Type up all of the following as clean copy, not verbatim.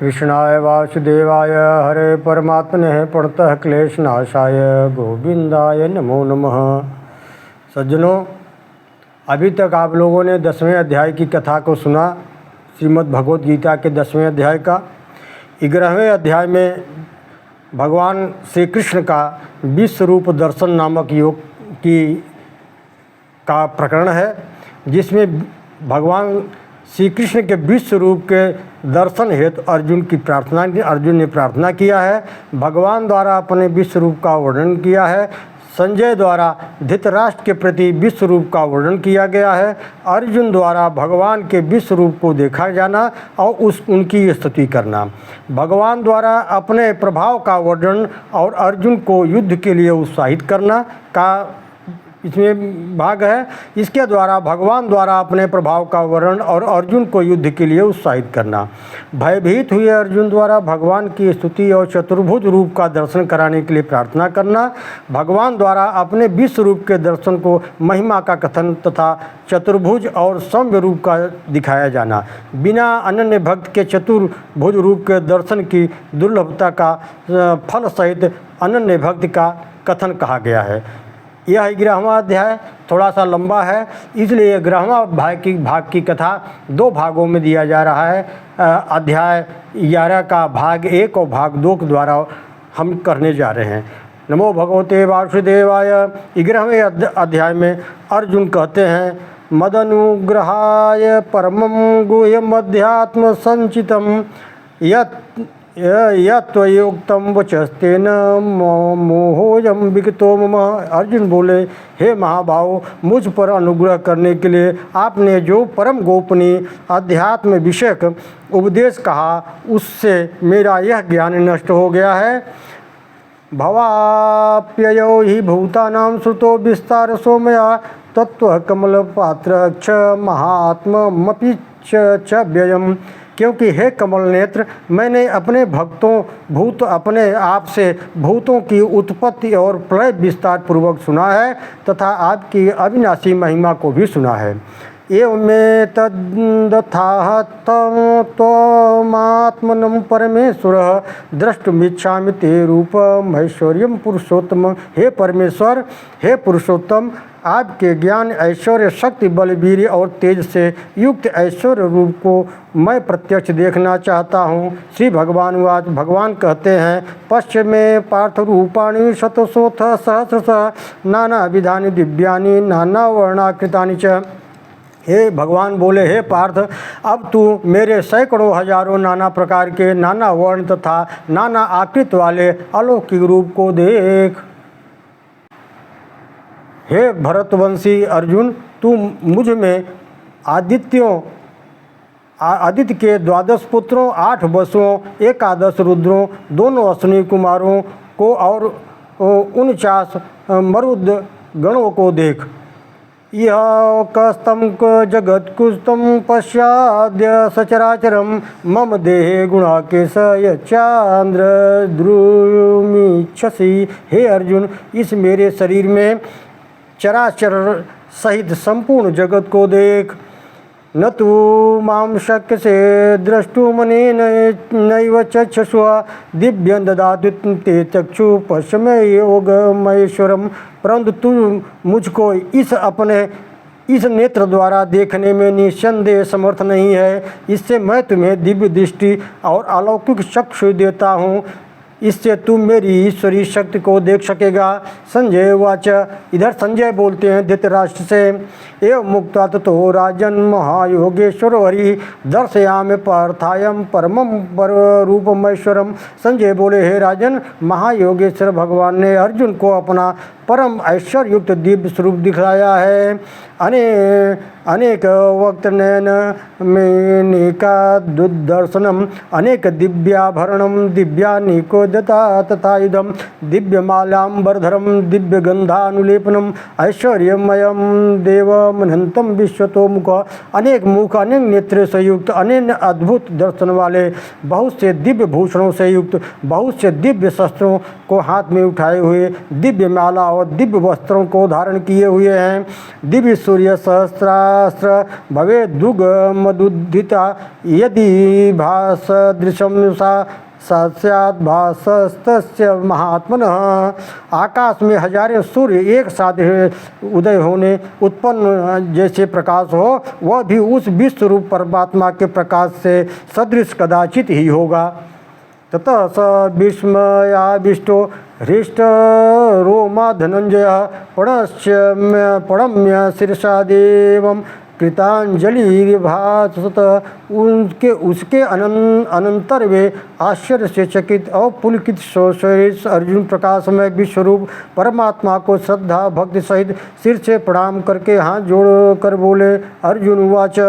कृष्णाय वासुदेवाय हरे परमात्मने प्रणतः क्लेशनाशाय गोविंदाय नमो नमः। सज्जनों, अभी तक आप लोगों ने 10वें अध्याय की कथा को सुना। श्रीमद् भगवत गीता के 10वें अध्याय का 11वें अध्याय में भगवान श्री कृष्ण का विश्वरूप दर्शन नामक योग का प्रकरण है, जिसमें भगवान श्री कृष्ण के विश्व रूप के दर्शन हेतु अर्जुन ने प्रार्थना किया है। भगवान द्वारा अपने विश्व रूप का वर्णन किया है। संजय द्वारा धृतराष्ट्र के प्रति विश्व रूप का वर्णन किया गया है। अर्जुन द्वारा भगवान के विश्व रूप को देखा जाना और उनकी स्तुति करना, भगवान द्वारा अपने प्रभाव का वर्णन और अर्जुन को युद्ध के लिए उत्साहित करना का इसमें भाग है। इसके द्वारा भगवान द्वारा अपने प्रभाव का वर्णन और अर्जुन को युद्ध के लिए उत्साहित करना, भयभीत हुए अर्जुन द्वारा भगवान की स्तुति और चतुर्भुज रूप का दर्शन कराने के लिए प्रार्थना करना, भगवान द्वारा अपने विश्व रूप के दर्शन को महिमा का कथन तथा चतुर्भुज और सौम्य रूप का दिखाया जाना, बिना अनन्य भक्त के चतुर्भुज रूप के दर्शन की दुर्लभता का फल सहित अनन्य भक्ति का कथन कहा गया है। यह 11वां अध्याय थोड़ा सा लंबा है, इसलिए 11वां भाग की कथा 2 भागों में दिया जा रहा है। अध्याय 11 का भाग 1 और भाग 2 के द्वारा हम करने जा रहे हैं। नमो भगवते वासुदेवाय। 11वें अध्याय में अर्जुन कहते हैं, मदनुग्रहाय परमं गुह्यम अध्यात्म संचितम यत्त्वयोक्तं वचस्तेन मोहोयं विगतो मम। अर्जुन बोले, हे महाभाव, मुझ पर अनुग्रह करने के लिए आपने जो परम गोपनीय अध्यात्म विषयक उपदेश कहा, उससे मेरा यह ज्ञान नष्ट हो गया है। भवाप्ययो हि भूतानां श्रुतो विस्तारसो मया तत्त्व कमलपात्रक्ष महात्ममपि च व्ययम्। क्योंकि हे कमल नेत्र, मैंने अपने आप से भूतों की उत्पत्ति और प्रलय विस्तार पूर्वक सुना है तथा आपकी अविनाशी महिमा को भी सुना है। एवं तद्यथाह त्वमात्मनं परमेश्वर द्रष्टुमिच्छामि ते रूपम् ऐश्वर्यं पुरुषोत्तम। हे परमेश्वर, हे पुरुषोत्तम, आपके ज्ञान, ऐश्वर्य, शक्ति, बल, वीर्य और तेज से युक्त ऐश्वर्य रूप को मैं प्रत्यक्ष देखना चाहता हूँ। श्री भगवान वाच। भगवान कहते हैं, पश्चिमे पार्थ रूपाणि शतशोथ सहस्रशः नाना विधानि दिव्यानि नाना वर्णाकृतानि च। हे भगवान बोले, हे पार्थ, अब तू मेरे सैकड़ों हजारों नाना प्रकार के नाना वर्ण तथा नाना आकृति वाले अलौकिक रूप को देख। हे भरतवंशी अर्जुन, तू मुझ में आदित्य के 12 पुत्रों, 8 वसुओं, 11 रुद्रों, 2 अश्विनी कुमारों को और 49 मरुद गणों को देख। यह कस्तम जगत्कुस्तम पश्चाद्य सचराचरम मम देहे गुणाकेश यच्चांद्र द्रुमिच्छसि। हे अर्जुन, इस मेरे शरीर में चराचर सहित संपूर्ण जगत को देख। न तू मां शक्य से द्रष्टुमनेन नैव चक्षुषा दिव्यं ददाति ते चक्षु पश्चिमे योगमहेश्वरम। परंतु तू मुझको इस नेत्र द्वारा देखने में निस्संदेह समर्थ नहीं है। इससे मैं तुम्हें दिव्य दृष्टि और अलौकिक चक्षु देता हूँ। इससे तुम मेरी ईश्वरी शक्ति को देख सकेगा। संजय वाच। इधर संजय बोलते हैं धृतराष्ट्र से, एवं मुक्ता ततो राजन महायोगेश्वर हरि दर्शयामि पार्थायम परमं रूपमैश्वरम। संजय बोले, हे राजन, महायोगेश्वर भगवान ने अर्जुन को अपना परम ऐश्वर्य युक्त दिव्य स्वरूप दिखाया है। अनेक वक्त नयन मेनिका दुर्दर्शनम अनेक दिव्याभरणम दिव्यानिको दता तथा इदम दिव्यमालांबरधरम दिव्यगंधानुलेपनम ऐश्वर्यमयम देवमनंतम विश्वतो मुख। अनेक मुख, अनेक नेत्र से युक्त, अनन्य अद्भुत दर्शन वाले, बहुत से दिव्य भूषणों से युक्त, बहुत से दिव्य शस्त्रों को हाथ में उठाए हुए, दिव्य माला ऐरावत दिव्य वस्त्रों को धारण किए हुए हैं। दिव्य सूर्य सहस्रास्त्र भवे दुग्मदुद्धिता यदि भासदृशं सा साक्षात भासस्तस्य महात्मनः। आकाश में हजारों सूर्य एक साथ उदय होने उत्पन्न जैसे प्रकाश हो, वह भी उस विश्व रूप परमात्मा के प्रकाश से सदृश कदाचित ही होगा। ततः स विस्मयाविष्टो हृष्ट रोमा धनंजय प्रणम्य शीर्षा देवं कृतांजलि भासत। उसके अनंतर वे आश्चर्य से चकित और पुलकित शरीर अर्जुन प्रकाशमय विश्वरूप परमात्मा को श्रद्धा भक्ति सहित सिर से प्रणाम करके हाथ जोड़ कर बोले। अर्जुन उवाच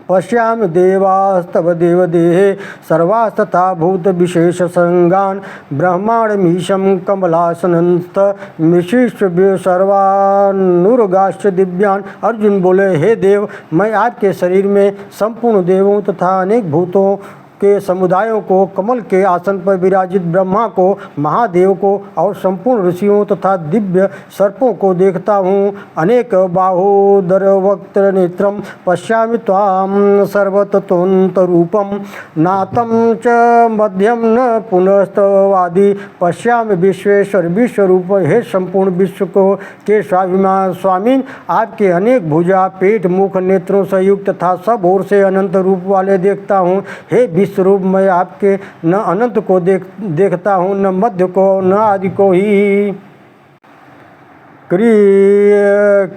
पश्यामि देवास्तव देवदेहे सर्वास्तथा भूत विशेष संगान ब्रह्मांडमीशं कमलासनंत मिशिष्ट सर्वानुर्गाश्च दिव्यान। अर्जुन बोले, हे देव, मैं आपके शरीर में संपूर्ण देवों तथा अनेक भूतों के समुदायों को, कमल के आसन पर विराजित ब्रह्मा को, महादेव को और संपूर्ण ऋषियों तथा दिव्य सर्पों को देखता हूँ। अनेक बाहोदर वक्त नेत्रम पश्यामि त्वां सर्वतत्वरूपम नातं च मध्यम न पुनस्तवादि पश्यामि विश्वेश्वर विश्वरूप। हे संपूर्ण विश्व को के स्वाभिमान स्वामी, आपके अनेक भुजा, पेट, मुख, नेत्रों से युक्त तथा सब ओर से अनंत रूप वाले देखता हूँ। हे स्वरूप, मैं आपके न अनंत को देखता हूँ, न मध्य को, न आदि को ही।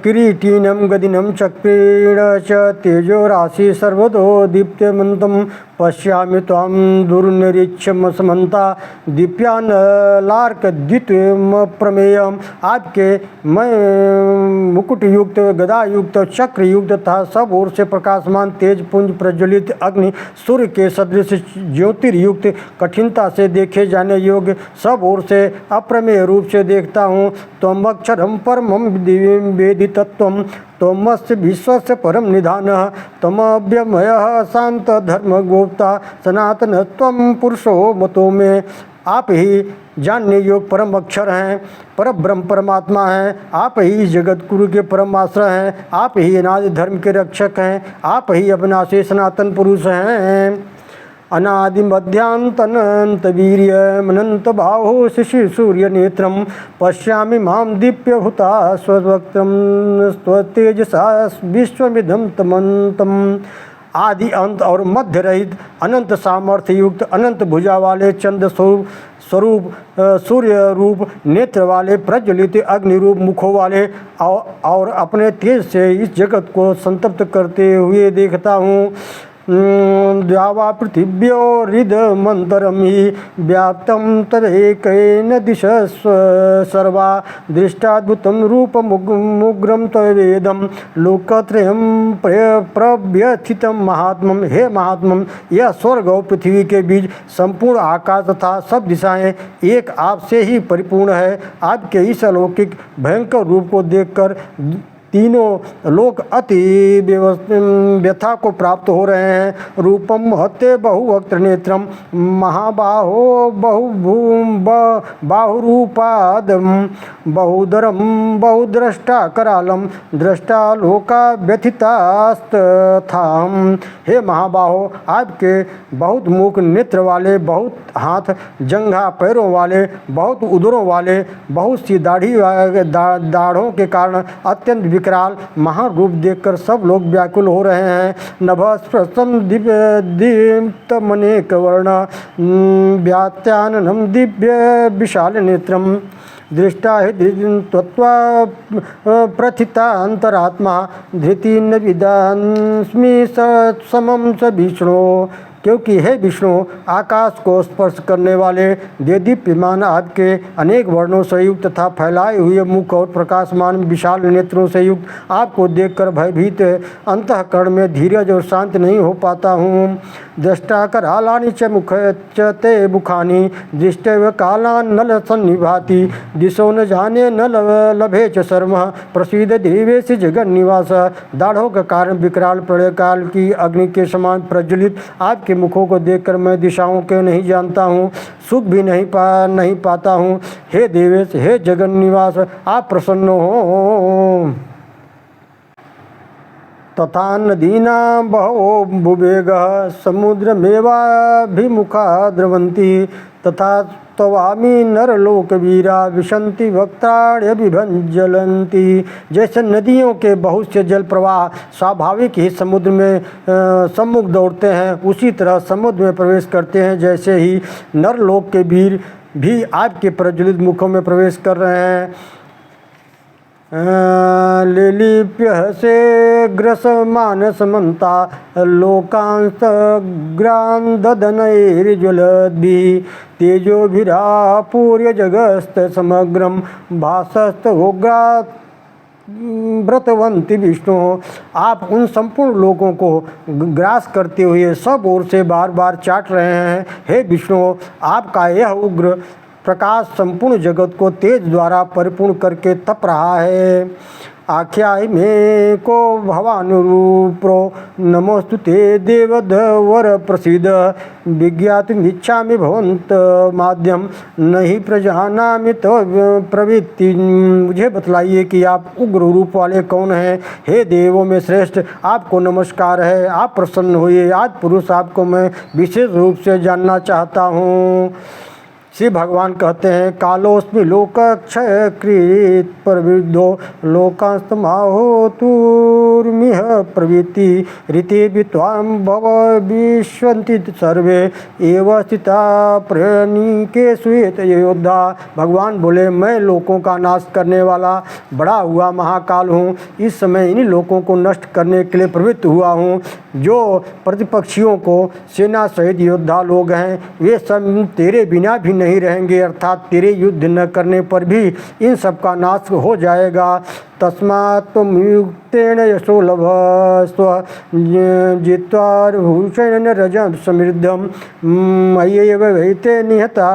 किरीटिनं गदिनं चक्रेण च तेजो राशि सर्वतो दीप्यमन्तं पश्यामि त्वां दुर्निरीक्षमसमन्ता दीप्यानलार्कद्वितीयमप्रमेयम्। आपके मैं मुकुट युक्त, गदा युक्त, चक्र युक्त तथा सब ओर से प्रकाशमान तेज पुंज प्रज्वलित अग्नि सूर्य के सदृश ज्योतिर्युक्त कठिनता से देखे जाने योग्य सब ओर से अप्रमेय रूप से देखता हूँ। त्वमक्षरं परमं वेदितत्वं त्वमस्य विश्वस्य परम निधानः त्वमव्ययः शांत धर्म गोप्ता सनातन त्वं पुरुषो मतो में। आप ही जानने योग परम अक्षर हैं, पर ब्रह्म परमात्मा हैं। आप ही जगत गुरु के परम आश्रय हैं। आप ही अनादि धर्म के रक्षक हैं। आप ही अविनाशी सनातन पुरुष हैं। अनादि मध्यांतनंत वीर्यमनंत बाहो शिशि सूर्य नेत्रम पश्यामि माम दीप्य हुता स्वक्त्रम स्वतेजसा विश्वमिदं तमंतम। आदि अंत और मध्य रहित अनंत सामर्थ्य युक्त अनंत भुजा वाले चंद्र स्वरूप सूर्य रूप नेत्र वाले प्रज्वलित अग्नि रूप मुखों वाले और अपने तेज से इस जगत को संतप्त करते हुए देखता हूँ। द्यावा पृथिव्योरिदमन्तरं हि व्याप्तं तदेकेन दिशस्व सर्वा दृष्टाद्भुतं रूपमुग्रं तवेदं लोकत्रयं प्रव्यथितं महात्मं। हे महात्मम, यह स्वर्ग और पृथ्वी के बीच संपूर्ण आकाश तथा सब दिशाएं एक आप से ही परिपूर्ण है। आपके इस अलौकिक भयंकर रूप को देखकर तीनों लोक अति व्यथा को प्राप्त हो रहे हैं। रूपम महत्ते बहुवक्त्र नेत्रम महाबाहो बाहुरूपादम बहुदरम बहुद्रष्टा करालम दृष्टा लोका व्यथितास्तथाम। हे महाबाहो, आपके बहुत मुख नेत्र वाले, बहुत हाथ जंघा पैरों वाले, बहुत उदरों वाले, बहुत सी दाढ़ों के कारण अत्यंत विकराल महान रूप देखकर सब लोग व्याकुल हो रहे हैं। नभस्पृशं दीप्तमनेक वर्ण व्यात्याननं दिव्य विशाल नेत्रम दृष्टा हि त्वत्वा प्रथिता अंतरात्मा धृति न विदास्मि समम स विष्णु। क्योंकि हे विष्णु, आकाश को स्पर्श करने वाले देदीप्यमान आपके अनेक वर्णों से युक्त तथा फैलाए हुए मुख और प्रकाशमान विशाल नेत्रों से युक्त आपको देखकर भयभीत अंतःकरण में धीरज और शांत नहीं हो पाता हूँ। दृष्टा करालानि च मुख च ते मुखानि दृष्टैव कालान् नल सन्निभाति दिशो न जाने न लभे च शर्म प्रसीद देवेश जगन्निवास। दाढ़ों के कारण विकराल प्रलय काल की अग्नि के समान प्रज्वलित आपके मुखों को देखकर मैं दिशाओं के नहीं जानता हूँ, सुख भी नहीं पाता हूँ। हे देवेश, हे जगन्निवास, आप प्रसन्न हो। तथा नदीनां बहवो भुवेगः समुद्रमेवाभिमुखा द्रवन्ति तथा तवामी नरलोकवीरा विशन्ति वक्त्राण्यभिभञ्जलन्ति। जैसे नदियों के बहुत से जल प्रवाह स्वाभाविक ही समुद्र में सम्मुख दौड़ते हैं, उसी तरह समुद्र में प्रवेश करते हैं। जैसे ही नरलोक के वीर भी आपके प्रज्वलित मुखों में प्रवेश कर रहे हैं। लेलिप्य से ग्रसमानसमन्ता लोकांस्तग्रांददनैर्ज्वलद्भिः तेजोभिरापूर्य जगस्त समग्रम भासस्तोग्रात् व्रतवंती विष्णु। आप उन संपूर्ण लोगों को ग्रास करते हुए सब ओर से बार बार चाट रहे हैं। हे विष्णु, आपका यह उग्र प्रकाश संपूर्ण जगत को तेज द्वारा परिपूर्ण करके तप रहा है। आख्याय में को भवानुरूप्रो नमोस्तुते देवधवर प्रसीद विज्ञातुमिच्छामि भवन्त माध्यम नहीं प्रजानामि तो प्रवृत्ति। मुझे बतलाइए कि आप उग्र रूप वाले कौन हैं। हे देवों में श्रेष्ठ, आपको नमस्कार है, आप प्रसन्न होइए। आज पुरुष आपको मैं विशेष रूप से जानना चाहता हूँ। श्री भगवान कहते हैं, कालोस्मि लोकक्षय कृत प्रवृद्धो लोकास्तमाहोतुर्मिह प्रवृत्ति ऋते वित्वाम भव विश्वन्ति सर्वे एव स्थिता प्रणीके सुयत योद्धा। भगवान बोले, मैं लोकों का नाश करने वाला बड़ा हुआ महाकाल हूँ। इस समय इन्हीं लोकों को नष्ट करने के लिए प्रवृत्त हुआ हूँ। जो प्रतिपक्षियों को सेना सहित योद्धा लोग हैं, वे सब तेरे बिना भी नहीं रहेंगे, अर्थात तेरे युद्ध न करने पर भी इन सब का नाश हो जाएगा। तस्मात् त्वमुक्तेन यशो लभस्व जित्वा भूषणेन रजं समृद्धं मय्येव वैते निहता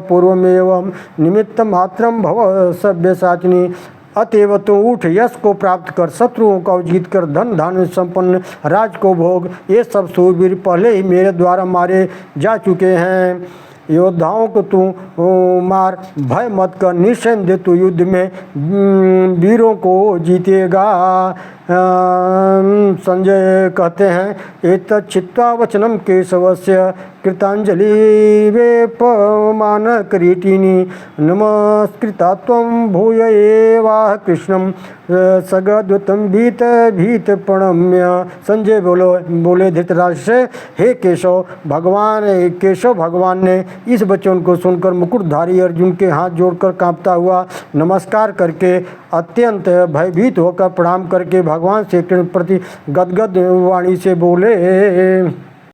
पूर्वमेवं निमित्तमात्रं भव सभ्यसाचिनी। अतएव तो उठ, यश को प्राप्त कर, शत्रुओं को जीत कर, धन धान्य संपन्न राज को भोग। ये सब सूरवीर पहले ही मेरे द्वारा मारे जा चुके हैं। योद्धाओं को तू मार, भय मत कर, निस्संदेह तू युद्ध में वीरों को जीतेगा। संजय कहते हैं, एतत् चित्वा वचनम केशवस्य कृतांजलि वेपमान करीटिनी नमस्कृता त्वं भूय एवाह कृष्णम सगद्वतं भीत भीत प्रणम्य। संजय बोले धृतराष्ट्र से, हे केशव भगवान ने इस वचन को सुनकर मुकुटधारी अर्जुन के हाथ जोड़कर कांपता हुआ नमस्कार करके अत्यंत भयभीत होकर प्रणाम करके भगवान से कृष्ण प्रति गदगद वाणी से बोले,